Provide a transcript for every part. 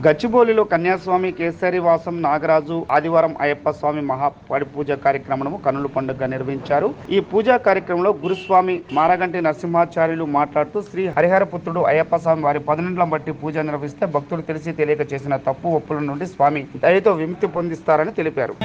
గచ్చిబౌలిలో కన్యాస్వామి కేసరివాసం నాగరాజు ఆదివారం అయ్యప్ప స్వామి మహాపడి పూజ కార్యక్రమం కన్నుల పండుగ నిర్వహించారు. ఈ పూజా కార్యక్రమంలో గురుస్వామి మారగంటి నరసింహాచార్యులు మాట్లాడుతూ శ్రీ హరిహరపుత్రుడు అయ్యప్ప స్వామి వారి పదనుండ్ల బట్టి పూజ నిర్వహిస్తే భక్తులు తెలిసి తెలియక చేసిన తప్పు ఒప్పుల నుండి స్వామి దయతో విముక్తి పొందిస్తారని తెలిపారు.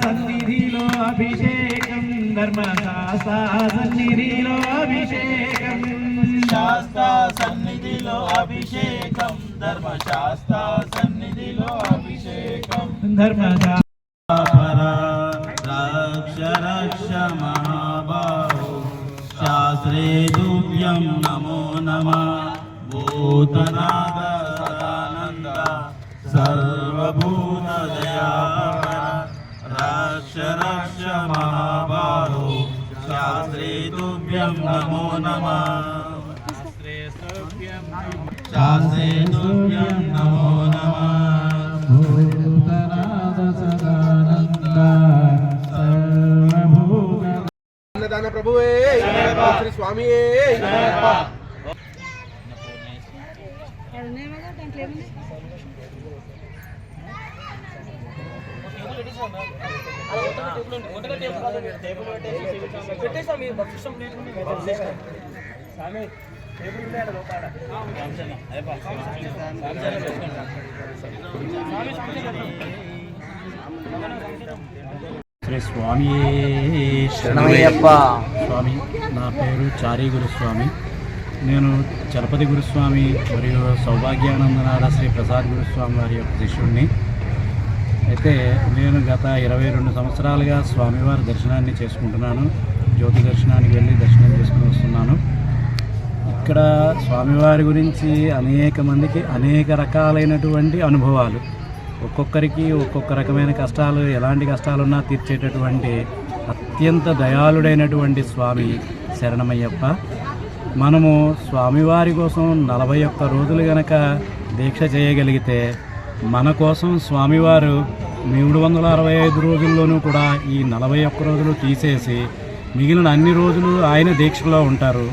సన్నిధిలో అభిషేకం ధర్మశాస్త్ర సన్నిధిలో అభిషేకం శాస్త్ర సన్నిధిలో అభిషేకం ధర్మశాస్త్ర సన్నిధిలో అభిషేకం ధర్మశాస్త్ర రక్ష రక్ష మహాబాహో శాస్త్రే తుభ్యం నమో నమః భూతనాథ సదానంద సర్వభూత దయాపర రక్ష రక్ష మహాబాహో శాస్త్రే తుభ్యం నమో నమః శాస్త్రే తుభ్యం నమో నమః భూతనాథ సదానంద సర్వభూత అన్నదాన ప్రభువే శ్రీ స్వామియే శ్రీ స్వామి శరణమయ్యప్ప. స్వామి, నా పేరు చారీ గురుస్వామి. నేను చలపతి గురుస్వామి మరియు సౌభాగ్యానందనాథ శ్రీ ప్రసాద్ గురుస్వామి వారి యొక్క శిష్యుడిని. అయితే నేను గత 22 సంవత్సరాలుగా స్వామివారి దర్శనాన్ని చేసుకుంటున్నాను. జ్యోతి దర్శనానికి వెళ్ళి దర్శనం చేసుకుని వస్తున్నాను. ఇక్కడ స్వామివారి గురించి అనేక మందికి అనేక రకాలైనటువంటి అనుభవాలు, ఒక్కొక్కరికి ఒక్కొక్క రకమైన కష్టాలు, ఎలాంటి కష్టాలున్నా తీర్చేటటువంటి అత్యంత దయాళుడైనటువంటి స్వామి శరణమయ్యప్ప. మనము స్వామివారి కోసం 41 రోజులు గనక దీక్ష చేయగలిగితే మన కోసం స్వామివారు 365 రోజుల్లోనూ కూడా ఈ 41 రోజులు తీసేసి మిగిలిన అన్ని రోజులు ఆయన దీక్షలో ఉంటారు.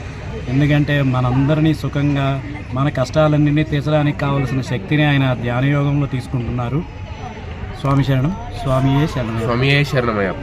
ఎందుకంటే మనందరినీ సుఖంగా మన కష్టాలన్నింటినీ తీర్చడానికి కావలసిన శక్తిని ఆయన ధ్యానయోగంలో తీసుకుంటున్నారు. స్వామి శరణం. స్వామియే శరణం. స్వామియే శరణమయ్యప్ప.